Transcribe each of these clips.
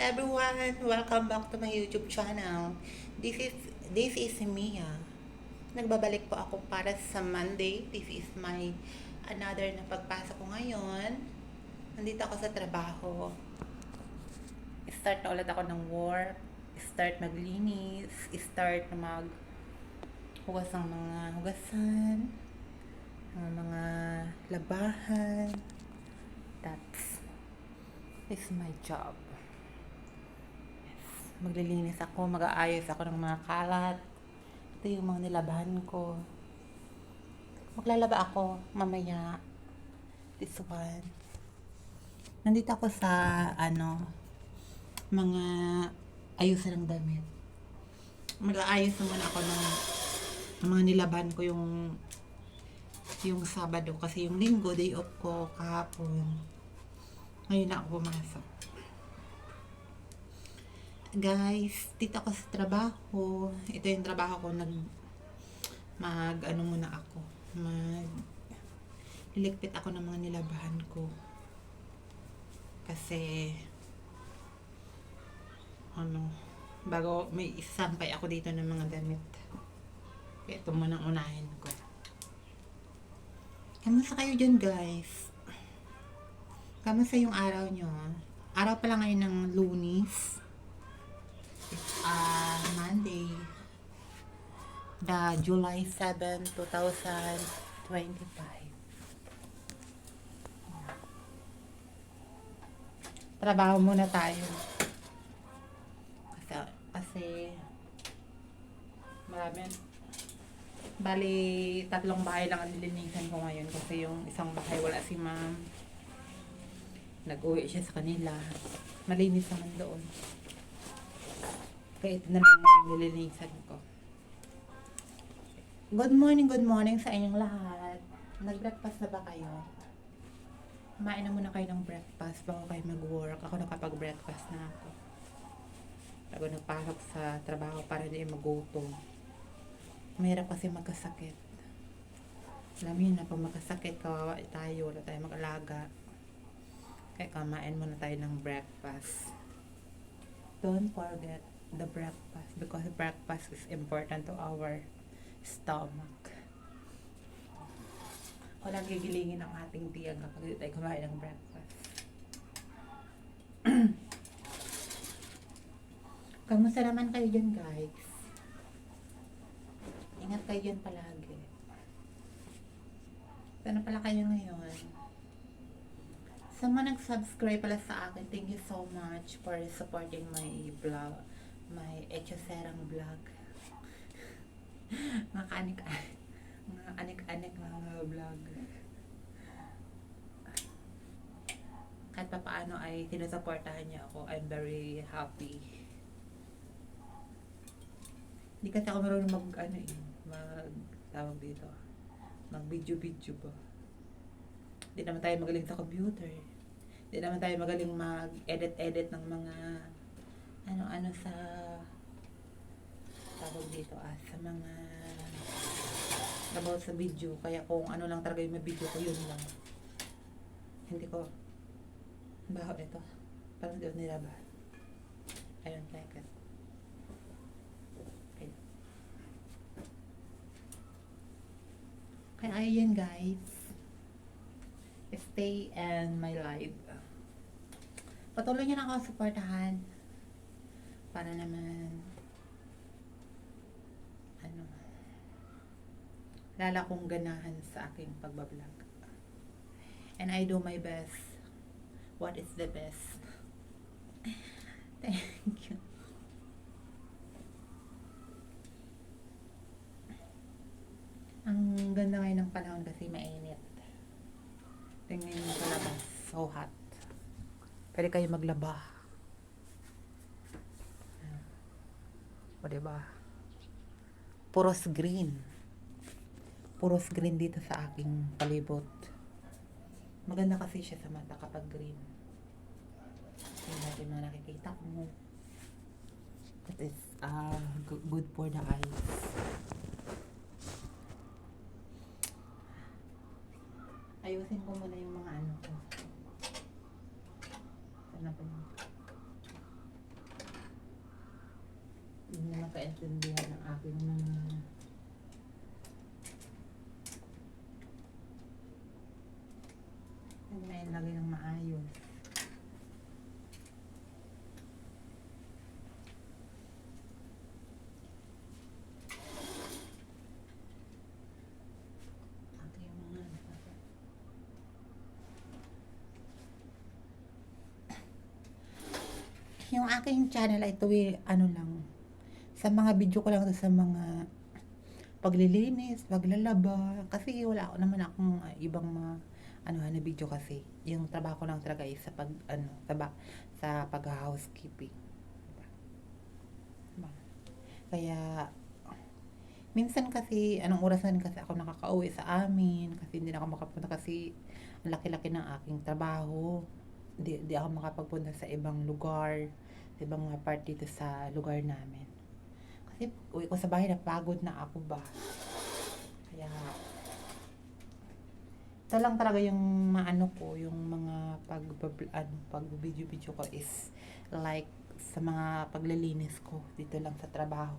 everyone, welcome back to my YouTube channel. This is Mia. Nagbabalik po ako para sa Monday. This is my another na pagpasok ko ngayon. Nandito ako sa trabaho. Start na ulit ako ng work. Start maglinis. Start na hugas ng mga hugasan. Ng mga labahan. This is my job. Maglilinis ako, mag-aayos ako ng mga kalat. Ito yung mga nilabahan ko. Maglalaba ako mamaya. This one. Nandito ako sa mga ayusan ng damit. Mag-aayos naman ako ng mga nilabahan ko yung Sabado kasi yung Linggo day off ko kahapon. Ngayon na ako pumasok. Guys, dito ako sa trabaho. Ito yung trabaho ko. Muna ako. Liligpit ako ng mga nilabahan ko. Kasi, bago may isampay ako dito ng mga damit. Kaya ito muna unahin ko. Kamusta kayo dyan, guys? Kamusta yung araw nyo? Araw pala ngayon ng Lunes. Monday, the July 7, 2025. Trabaho muna tayo. Kasi marami. Bali, 3 bahay lang ang nilinisan ko ngayon kasi yung isang bahay wala si ma'am. Nag-uwi siya sa kanila. Malinis naman doon. Kaya ito na lang yung nililinisan ko. Good morning sa inyong lahat. Nag-breakfast na ba kayo? Kumain na muna kayo ng breakfast bago kayo mag-work. Ako nakapag-breakfast na ako. Bago nagpasok sa trabaho para hindi magutom. Mahirap kasi magkasakit. Alam yun na pag magkasakit, kawawa tayo, wala tayo mag-alaga. Kaya kumain muna tayo ng breakfast. Don't forget the breakfast because breakfast is important to our stomach. Walang gigilingin ang ating tiyan kapag hindi tayo kumain ng breakfast. Kamusta naman kayo dyan, guys? Ingat kayo dyan palagi. Sana pala kayo ngayon? Sa mga nag-subscribe pala sa akin, thank you so much for supporting my vlog. My Echoserang vlog. Mga anik-anik mga vlog. Kahit pa paano ay sinusuportahan niya ako. I'm very happy. Hindi kasi ako marunong mag-video ba. Hindi naman tayo magaling sa computer. Hindi naman tayo magaling mag-edit ng mga ano sa tawag dito sa mga about sa video. Kaya kung ano lang talaga yung video ko, yun lang. Hindi ko baho ito. Parang hindi ko nilaba. I don't like it. Okay. Kaya ayun, guys. Stay in my life. Patuloy nyo na ako supportahan para naman lala kong ganahan sa aking pagbablog. And I do my best. What is the best? Thank you. Ang ganda ngayon ng panahon kasi mainit. Tingnan nyo sa labas. So hot. Pwede kayo maglaba. O diba? Puros green. Puros green dito sa aking palibot. Maganda kasi siya sa mata kapag green. Yung natin mga nakikita mo. That is good for the eyes. Ayusin ko muna yung mga ano ko. Sana pa yun. makaintindihan ng aking mga hindi na ilagay ng maayos. Yung aking channel ay tuwi, ano lang, sa mga video ko lang to sa mga paglilinis, paglalaba, kasi wala ako naman akong ibang mga ano na video kasi. Yung trabaho ko lang talaga is sa pag ano, sa pag-housekeeping. Diba? Kaya minsan kasi anong oras na rin kasi ako nakakauwi sa amin kasi hindi na ako makapunta kasi ang laki-laki ng aking trabaho. Di ako makapagpunta sa ibang lugar, sa ibang part dito sa lugar namin. Kasi uwi ko sa bahay, napagod na ako ba. Kaya, ito lang talaga yung maano ko, yung mga pag-video-video ko is like sa mga paglilinis ko dito lang sa trabaho.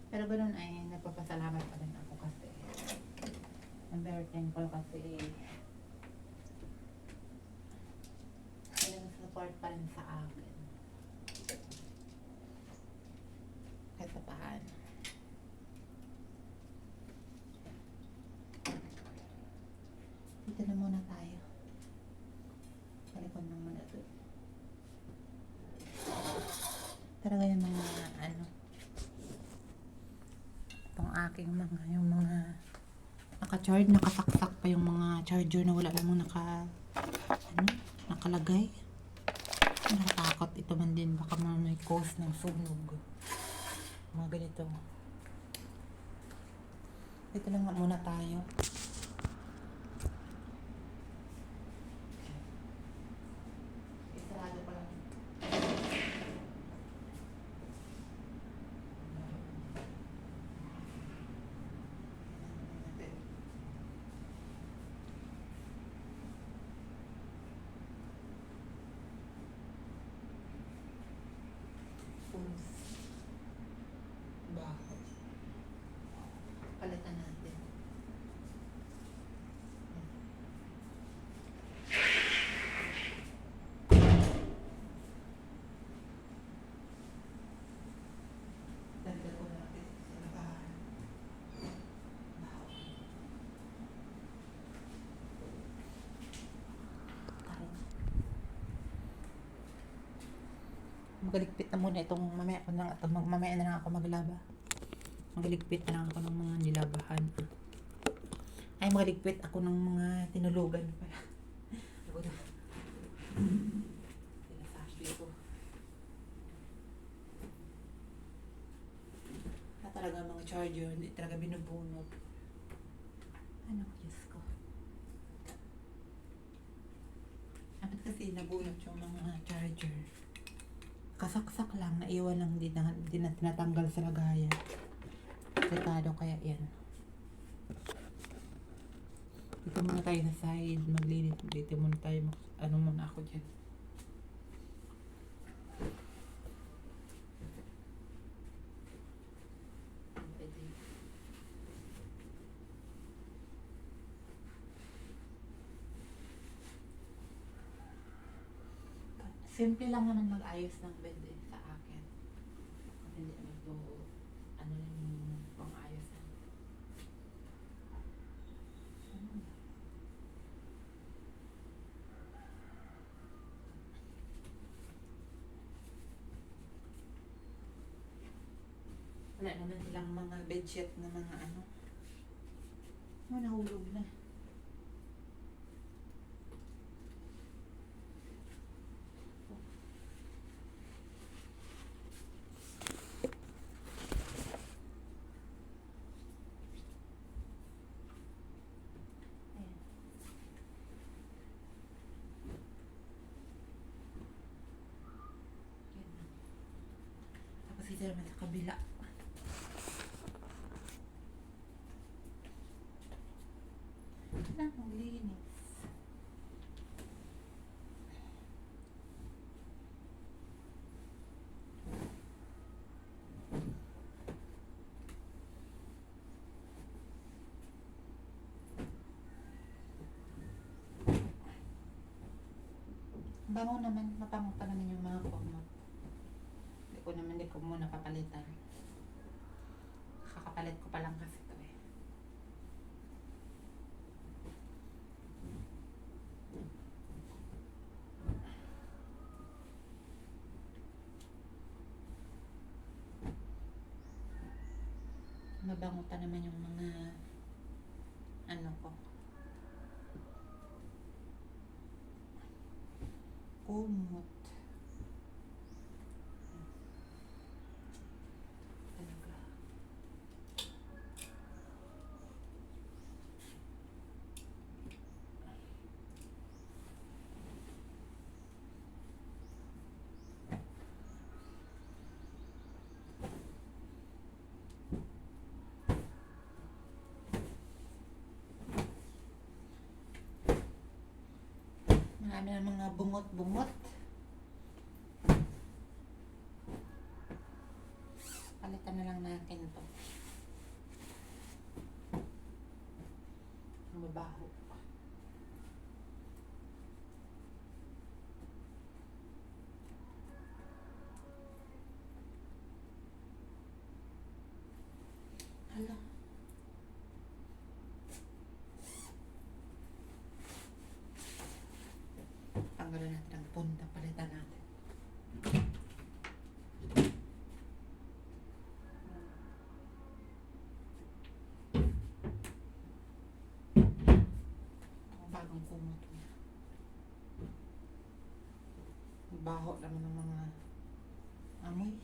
Pero ganun ay nagpapasalamat pa rin ako kasi I'm very thankful kasi may nag-support pa rin sa akin kahit pa paano. Dito na muna tayo, talikod naman ito talaga yung mga ano itong aking mga yung mga naka-charge, nakasaksak pa yung mga charger na wala namang nakalagay. Nakatakot ito man din, baka may cause ng sunog. Mga ganito. Dito lang muna tayo. Isarado pa lang. Bakit? Palitan natin. Dagdag ko natin sa labahan. Magaligpit na muna itong mamaya na lang ako maglaba. Magaligpit na lang ako ng mga nilabahan. Ay, magaligpit ako ng mga tinulugan pa. Ako na. Sinasabi ko. Na talaga mga charger, hindi talaga binubunot. Ano, Diyos ko. Dapat kasi nabunot yung mga charger. Kasaksak lang, naiwan lang, di na tinatanggal sa lagayan. Delikado kaya yan. Dito muna tayo sa side, maglinis. Dito muna tayo, ano muna ako dyan. Simple lang naman mag-ayos ng bed sa akin. Kasi hindi naman ito, ano lang yung pang-ayos na. Wala naman silang mga bedsheet na mga ano. Nahulog na. Dito naman sa kabila. Ang linis. Bango naman, mapango pa naman yung mga kumot. Hindi ko muna papalitan. Kakapalit ko pa lang kasi ito eh. Mabango pa naman yung mga ano ko. Kumot. Talaga. Marami na mga bungot-bungot. Palitan na lang natin to. Mabaho. Hala. Tanggalan natin ang punta. Palitan natin. Bagong kumot niya. Baho naman ng mga amoy.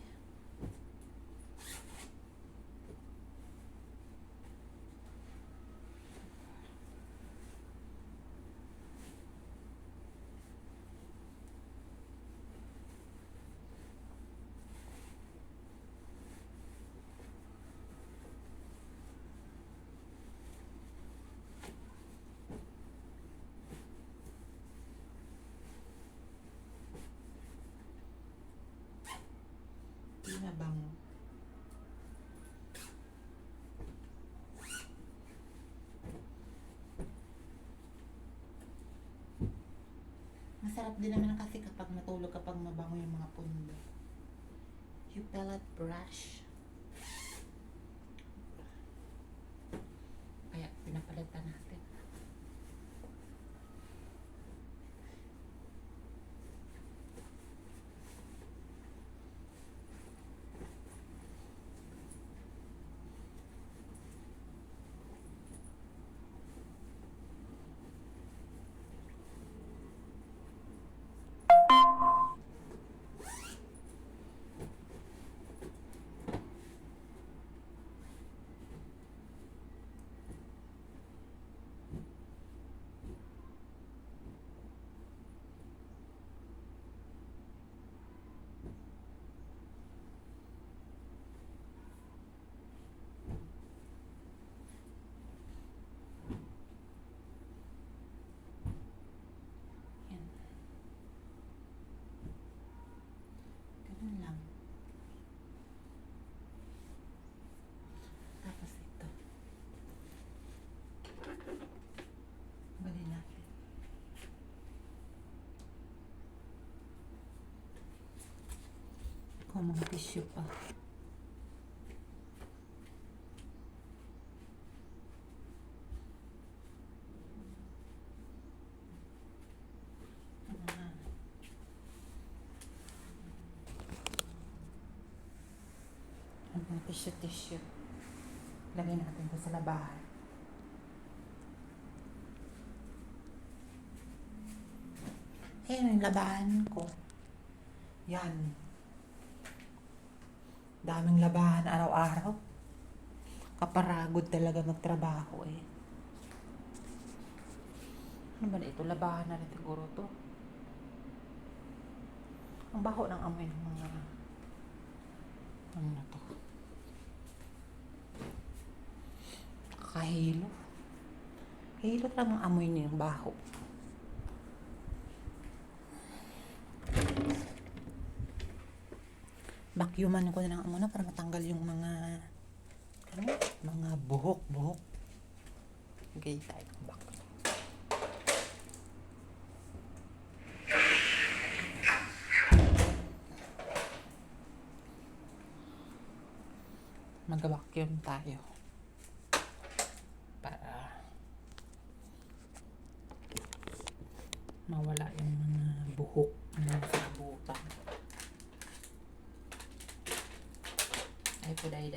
Hindi na bango. Masarap din naman kasi kapag matulog, kapag mabango yung mga pundo. Yung pellet brush. Kaya pinapalitan natin. Ganun lang. Tapos ito. Balin natin. Kung mga tissue pa. Mga tissue. Lagay natin ito sa labahan. Ayan yung labahan ko. Yan. Daming labahan araw-araw. Kaparagod talaga magtrabaho eh. Ano ba ito? Labahan na rin siguro to. Ang baho ng amoy ng mga ano na to. Kahilo. Kahilo lang ang amoy niya, baho. Vacuuman ko na ng muna para matanggal yung mga mga buhok. Okay, tayo back. mag-vacuum tayo para mawala yung mga buhok ng sabutan. Ay po, day.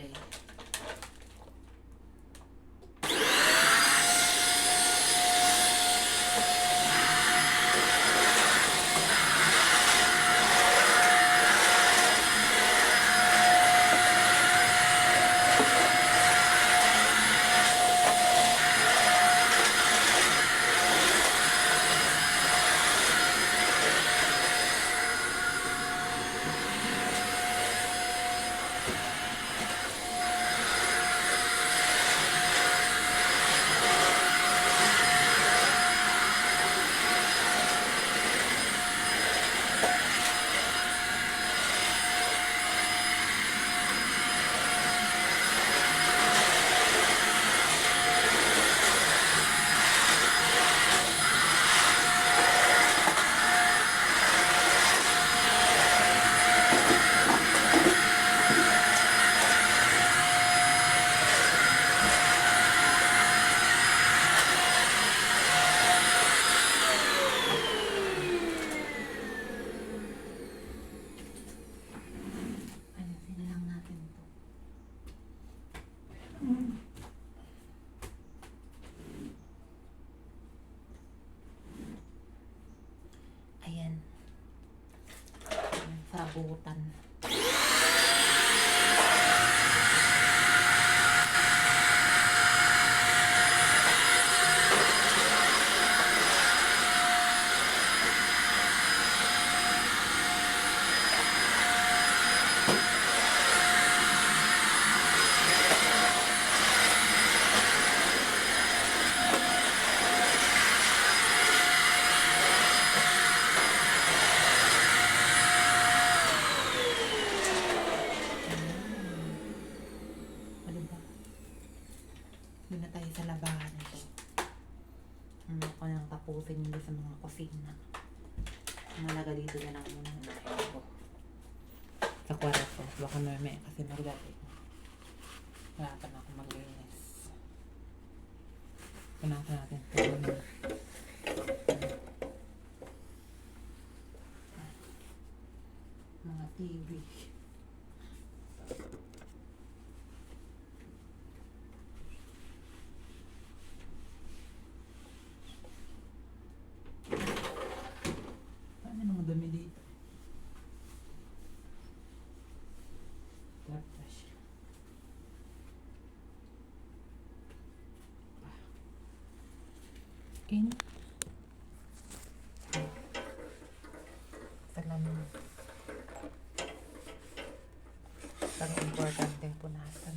Ayan. Sabutan. Doon na tayo sa labahan ito. Ako nang tapusin nila sa mga kusina. Malaga dito na lang muna ko. Sa kwarto. Baka may kasi magdati. Wala pa na ako maglinis. Punasan natin. Mga TV. Dami dito. Tapos. In. Salamat. Ang importante punasan.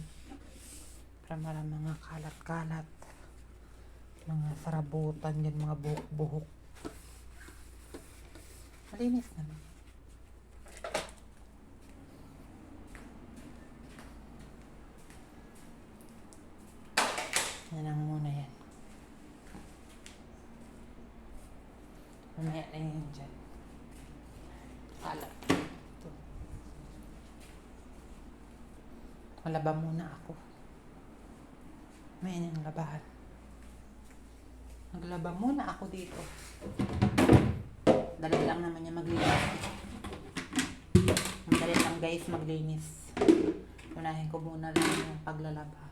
Para marang mga kalat-kalat. Mga sarabutan yan, mga buhok-buhok. Malinis naman. Yan lang muna yan. Mamaya na yun dyan. Kalat. Ito. Malaba muna ako. May nang labahan. Maglaba muna ako dito. Dali lang naman niya maglinis. Madali lang guys maglinis. Unahin ko muna lang yung paglalaba.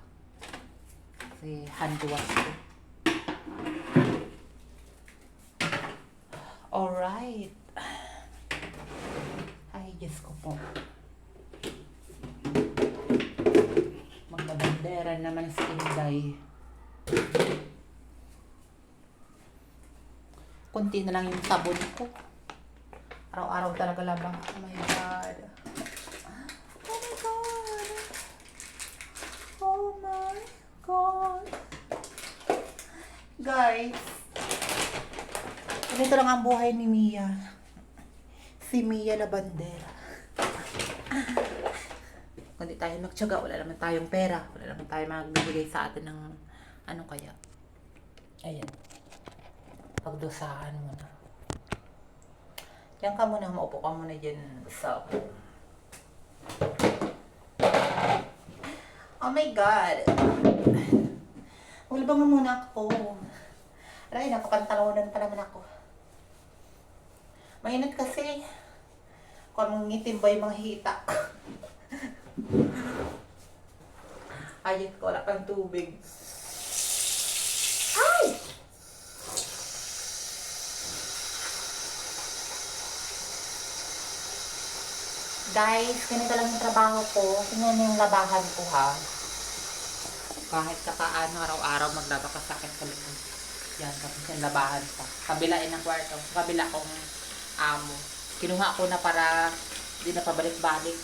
Kasi hand wash ko. Alright. Ay, Diyos ko po. Magbabandera naman si Inday. Kunti na lang yung sabon ko. Araw-araw talaga laba. Oh my God. Oh my God. Oh my God. Guys. Ganito lang ang buhay ni Mia. Si Mia Labandera. Kung di tayo magtiyaga, wala naman tayong pera. Wala naman tayo magbibigay sa atin ng ano kaya. Ayan. Pagdusahan mo na. Diyan ka muna, maupo ka muna dyan sa Oh my God! Ulbang muna ako. Aray, nakapantalonan pa naman ako. Mainit kasi. Kung ngitim ba yung mga hita. Ayun ko, wala pang tubig. Ay! Guys, ganito lang yung trabaho ko. Tingnan mo yung labahan ko ha. Kahit kakaano, araw-araw maglaba ka sa akin sa likod. Yan, tapos yung labahan pa. Kabilain ng kwarto. Kabila kong amo. Kinuha ko na para di na pabalik-balik.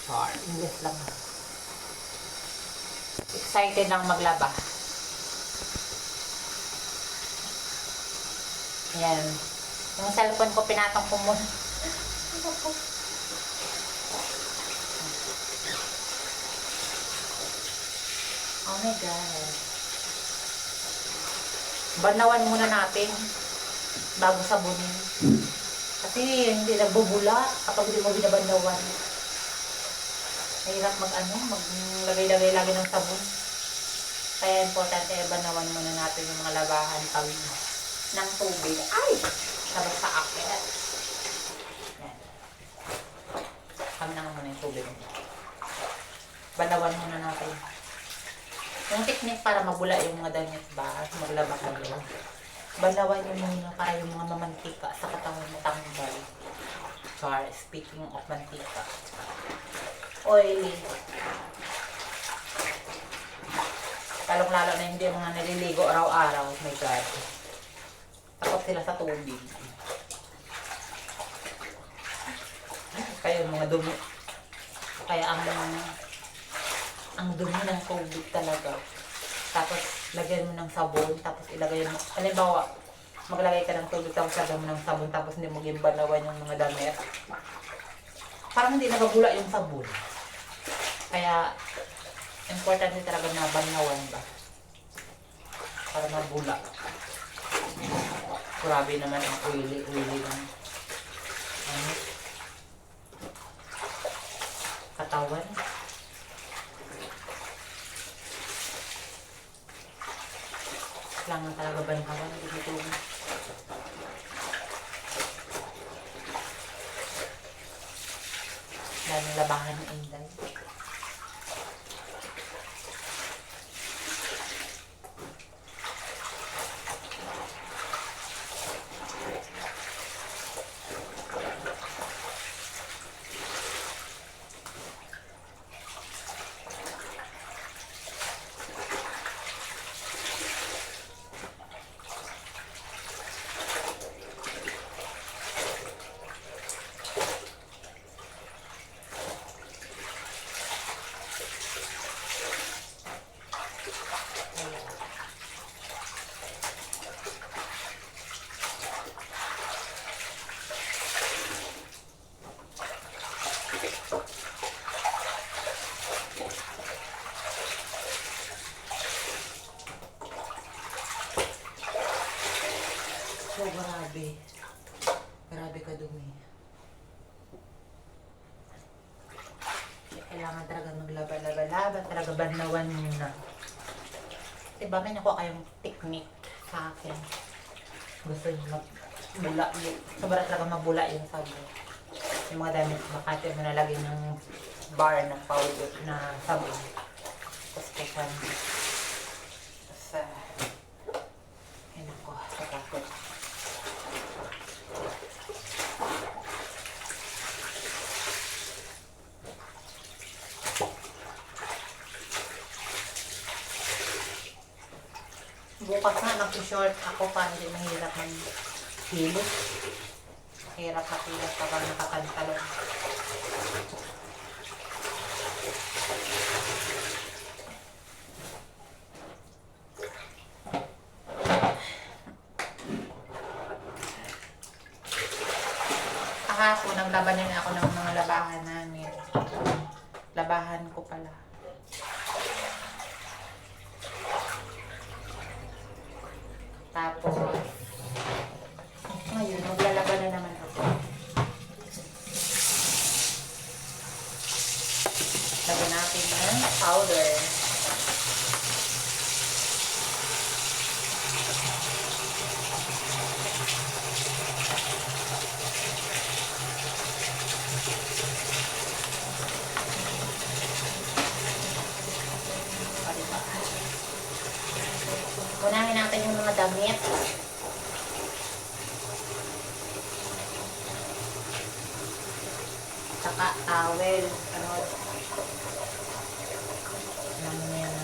Char, English lang. Excited lang maglaba. Ayan. Yung cellphone ko, pinatong ko muna. Oh my God. Banawan muna natin bago sabunin. Kasi hindi nagbubula kapag hindi mo binabanawan. Mahirap maglagay-lagay lagi ng sabon. Kaya importante banawan muna natin yung mga labahan pag ng tubig. Ay! Sabag sa akin. Yan. Kami na muna yung tubig. Banawan muna natin. Yung technique para mabula yung mga damit ba, maglaba kayo. Banawan nyo muna para yung mga mamantika sa katawan mo tanggal. Char, speaking of mantika. Oily. Lalong-lalo na hindi yung mga naliligo araw-araw. Oh my God. Takot sila sa tubig. Kaya yung mga dumi. Kaya ang dumi ng tubig talaga. Tapos, lagyan mo ng sabon. Tapos, ilagay mo. Halimbawa, maglagay ka ng tubig. Tapos, lagyan mo ng sabon. Tapos, hindi mo gimbalawan yung mga damit. Parang hindi nagabula yung sabon. Kaya, importante talaga na banawan ba. Para mabula. Grabe naman ang oily lang. Katawan. Kailangan talaga banawan. Dito. Lalo labahan ng Inday. So, grabe. Grabe ka dumi. Kailangan talaga maglaba-laba-laba. Talaga banawan muna. Diba may nakuha kayong technique sa akin. Gusto nyo magbula. Sobra talaga mabula yung sabon. Yung mga damit makati mo nalagay ng bar na powder na sabon. Tapos kaya yun ako. Sakakot. Bukas na, nag-short ako para hindi mahirap mag-kilos. Hirap na kilos kapag nakakantalon. Kahapon, naglaban din ako ng mga labahan namin. Labahan ko pala. Tapos, ngayon, maglalaban na naman ako. Lagyan natin ng powder. mga damit. Saka towel. Ano yan.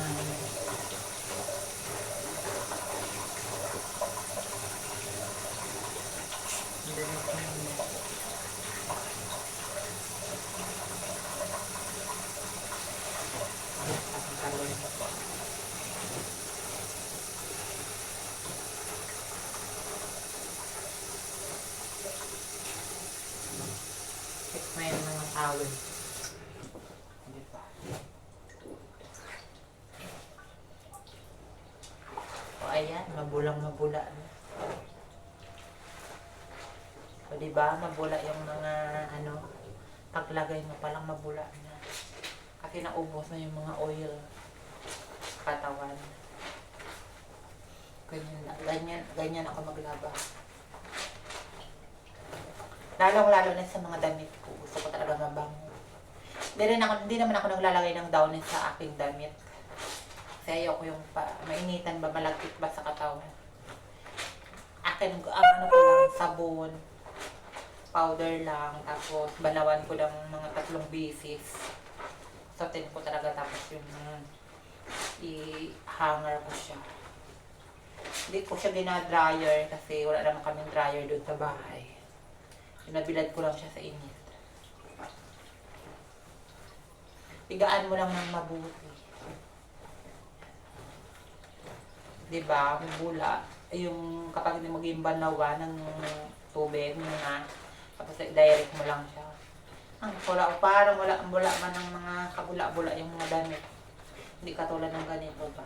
May mga towel. O ayan, mabulang-mabula na. O diba, mabula yung mga ano, paglagay mo palang mabula na. Kasi naubos na yung mga oil katawan. Ganyan ako maglaba. Lalong-lalo na sa mga damit ko. Gusto ko talaga mabango. Hindi naman ako naglalagay ng downy sa aking damit. Kasi ayoko yung mainitan ba, malagkit ba sa katawan. Akin, ang ano ko lang, sabon, powder lang, tapos banawan ko lang mga 3 beses. Sotin ko talaga, tapos yung i-hanger ko siya. Hindi ko siya gina-dryer kasi wala naman kaming dryer doon sa bahay. Pinabilad ko lang siya sa init. Higaan mo lang ng mabuti. Diba? Mabula. Yung kapag hindi maging banawa ng tubig mo na, tapos direct mo lang siya. Parang wala man ng mga kabula-bula yung mga damit. Hindi katulad ng ganito ba?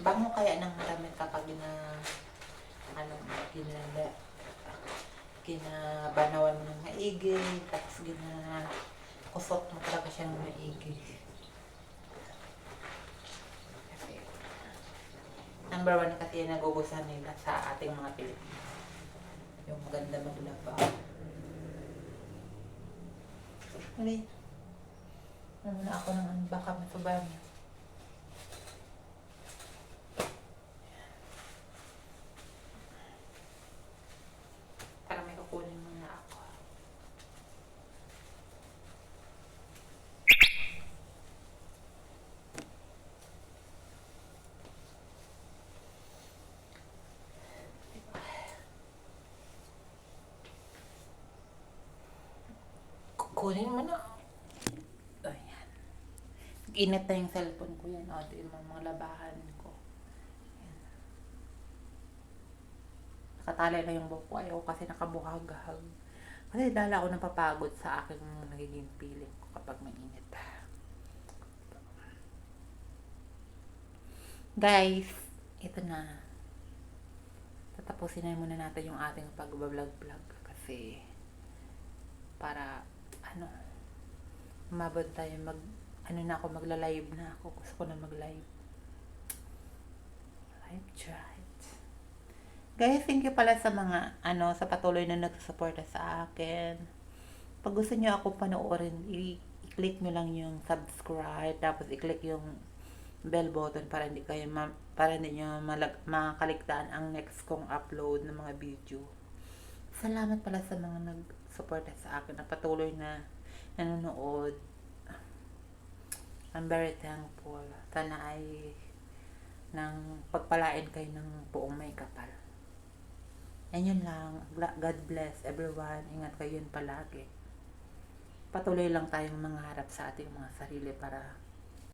Bango kaya ng damit kapag ginabanawan mo ng maigi, tapos kusot mo talaga siya ng maigi. Kasi, number 1 kasi yung nagugustuhan nila sa ating mga Pilipino. Yung maganda maglaba. Mali. Ano na ako ng baka matubang. Kunin muna ako. Kunin mo na. Ayan. Init na yung cellphone ko yan. O, ito yung mga labahan ko. Ayan. Nakatali na yung buhok ko. Ayaw kasi nakabuhag-hag. Kasi dala ako napapagod sa aking nagiging feeling ko kapag mainit. Guys, ito na. Tatapusin na muna natin yung ating pag-vlog kasi para umabot tayo magla-live na ako. Gusto ko na mag-live. Live chat. Guys, thank you pala sa mga sa patuloy na nagsusuporta sa akin. Pag gusto niyo ako panoorin, i-click nyo lang yung subscribe, tapos i-click yung bell button para hindi nyo makaligtaan ang next kong upload ng mga video. Salamat pala sa mga nagsuporta sa akin na patuloy na nanonood. I'm very thankful. Sana ay nang pagpalain kayo ng buong may kapal. And yun lang. God bless everyone. Ingat kayo yun palagi. Patuloy lang tayong mangarap sa ating mga sarili para